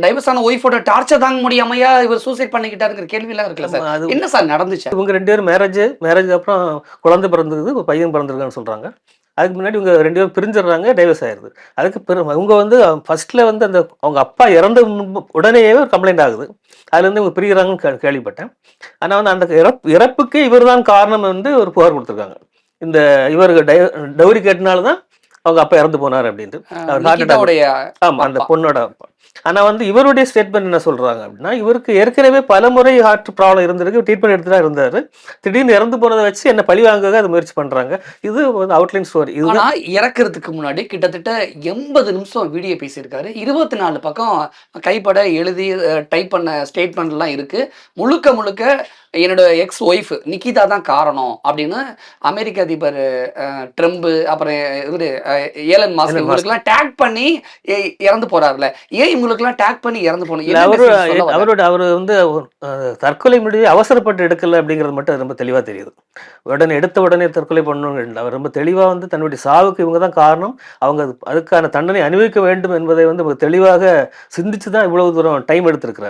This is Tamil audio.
டைவர்ஸ் ஆன ஒய்ஃபோட டார்ச்சர் தாங்க முடியாமையா இவர் சூசைட் பண்ணிக்கிட்டாருங்கிற கேள்வியெல்லாம் இருக்குல்ல சார். அது என்ன சார் நடந்துச்சு? இவங்க 2 பேரும் மேரேஜ் அப்புறம் குழந்தை பிறந்தது, ஒரு பையன் பிறந்திருக்கான்னு சொல்றாங்க. அதுக்கு முன்னாடி இவங்க 2 பேரும் பிரிஞ்சிடுறாங்க, டைவர்ஸ் ஆயிருது. அதுக்கு பிறகு இவங்க வந்து ஃபர்ஸ்ட்ல வந்து அந்த அவங்க அப்பா இறந்த உடனேயே ஒரு கம்ப்ளைண்ட் ஆகுது. அதுலேருந்து இவங்க பிரிகிறாங்கன்னு கேள்விப்பட்டேன். ஆனால் வந்து அந்த இறப்புக்கு இவர் தான் காரணம் வந்து ஒரு புகார் கொடுத்துருக்காங்க. இந்த இவருக்கு டவுரி கேட்டனால தான் அவங்க அப்பா இறந்து போனார் அப்படின்ட்டு. ஆமா, அந்த பொண்ணோட அப்பா. ஆனா வந்து இவருடைய ஸ்டேட்மெண்ட் என்ன சொல்றாங்க அப்படின்னா, இவருக்கு ஏற்கனவே பல முறை ஹார்ட் ப்ராப்ளம் இருந்திருக்கு, ட்ரீட்மெண்ட் எடுத்து தான் இருந்தாரு. திடீர்னு இறந்து போனதை வச்சு என்ன பழி வாங்க அது முயற்சி பண்றாங்க. இது வந்து அவுட்லைன் ஸ்டோரி. ஆனா இறக்குறதுக்கு முன்னாடி கிட்டத்தட்ட 80 நிமிஷம் வீடியோ பேசியிருக்காரு. 24 பக்கம் கைப்பட எழுதி டைப் பண்ண ஸ்டேட்மெண்ட்லாம் இருக்கு. முழுக்க என்னோட எக்ஸ் ஒய்ஃப் நிக்கிதா தான் காரணம் அப்படின்னு அமெரிக்க அதிபர் ட்ரம்ப், அப்புறம் இவரு ஏலன் மாஸ்க் இவங்களுக்குலாம் டேக் பண்ணி இறந்து போறாருல. ஏன் இவங்களுக்குலாம் டேக் பண்ணி இறந்து போகணும்? அவர் வந்து தற்கொலை முடிவு அவசரப்பட்டு எடுக்கல அப்படிங்கிறது மட்டும் ரொம்ப தெளிவா தெரியுது. எடுத்த உடனே தற்கொலை பண்ணணும். அவர் ரொம்ப தெளிவா வந்து தன்னுடைய சாவுக்கு இவங்க தான் காரணம், அவங்க அதுக்கான தண்டனை அனுபவிக்க வேண்டும் என்பதை வந்து தெளிவாக சிந்திச்சு தான் இவ்வளவு தூரம் டைம் எடுத்திருக்கிறார்.